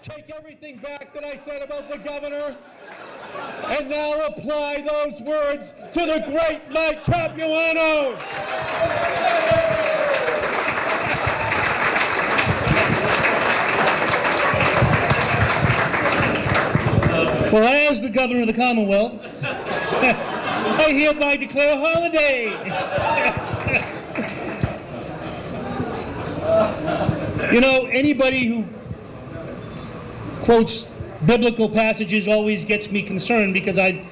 take everything back that I said about the governor and now apply those words to the great Mike Capuano. Well, as the governor of the Commonwealth, I hereby declare a holiday. You know, anybody who quotes biblical passages always gets me concerned because I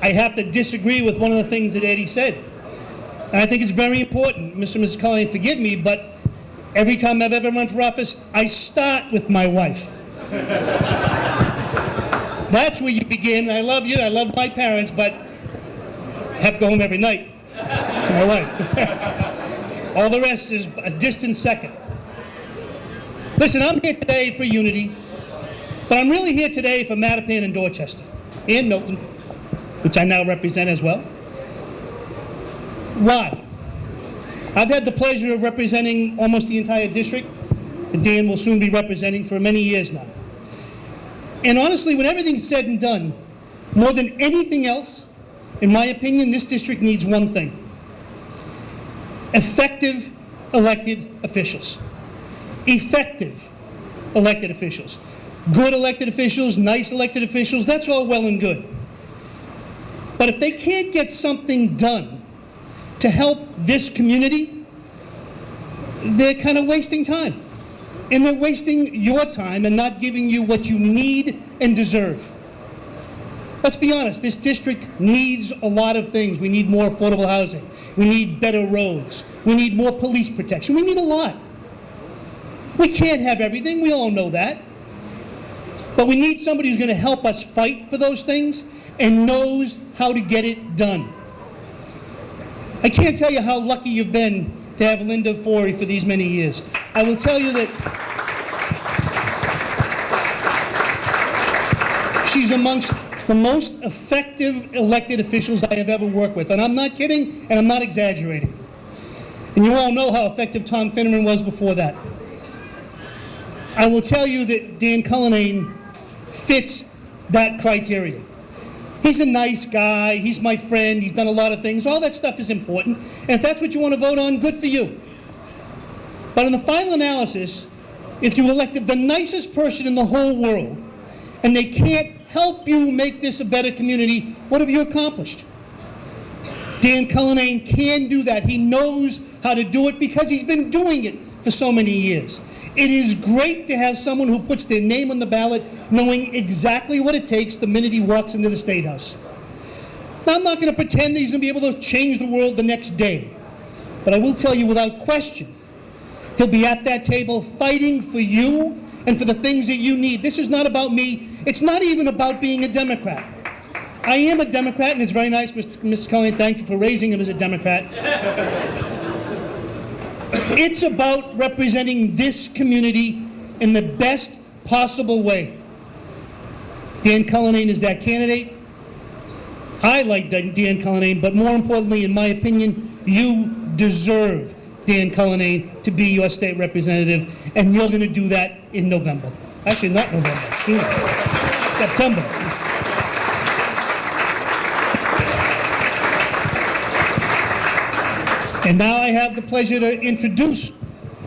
have to disagree with one of the things that Eddie said. And I think it's very important. Mr. and Mrs. Cullinane, forgive me, but every time I've ever run for office, I start with my wife. That's where you begin. I love you, I love my parents, but I have to go home every night to my wife. All the rest is a distant second. Listen, I'm here today for unity, but I'm really here today for Mattapan and Dorchester, and Milton, which I now represent as well. Why? I've had the pleasure of representing almost the entire district that Dan will soon be representing for many years now. And honestly, when everything's said and done, more than anything else, in my opinion, this district needs one thing: effective elected officials. Effective elected officials. Good elected officials, nice elected officials, that's all well and good. But if they can't get something done to help this community, they're kind of wasting time. And they're wasting your time and not giving you what you need and deserve. Let's be honest, this district needs a lot of things. We need more affordable housing. We need better roads. We need more police protection. We need a lot. We can't have everything, we all know that. But we need somebody who's going to help us fight for those things and knows how to get it done. I can't tell you how lucky you've been to have Linda Forey for these many years. I will tell you that she's amongst the most effective elected officials I have ever worked with. And I'm not kidding, and I'm not exaggerating. And you all know how effective Tom Finneran was before that. I will tell you that Dan Cullinane fits that criteria. He's a nice guy, he's my friend, he's done a lot of things, all that stuff is important, and if that's what you want to vote on, good for you. But in the final analysis, if you elected the nicest person in the whole world, and they can't help you make this a better community, what have you accomplished? Dan Cullinane can do that. He knows how to do it because he's been doing it for so many years. It is great to have someone who puts their name on the ballot knowing exactly what it takes the minute he walks into the State House. Now, I'm not going to pretend that he's going to be able to change the world the next day, but I will tell you without question, he'll be at that table fighting for you and for the things that you need. This is not about me. It's not even about being a Democrat. I am a Democrat, and it's very nice, Mr. Cullinane, thank you for raising him as a Democrat. It's about representing this community in the best possible way. Dan Cullinane is that candidate. I like Dan Cullinane, but more importantly, in my opinion, you deserve Dan Cullinane to be your state representative, and you're going to do that in November. Actually, not November, soon. September. And now I have the pleasure to introduce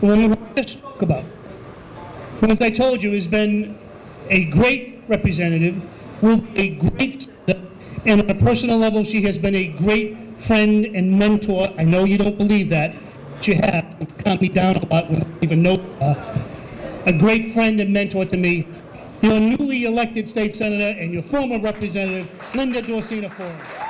the woman who I just spoke about, who, as I told you, has been a great representative, will be a great senator, and on a personal level, she has been a great friend and mentor. I know you don't believe that, but you have. You've calmed me down a lot when you even know a great friend and mentor to me, your newly elected state senator and your former representative, Linda Dorsina Forey.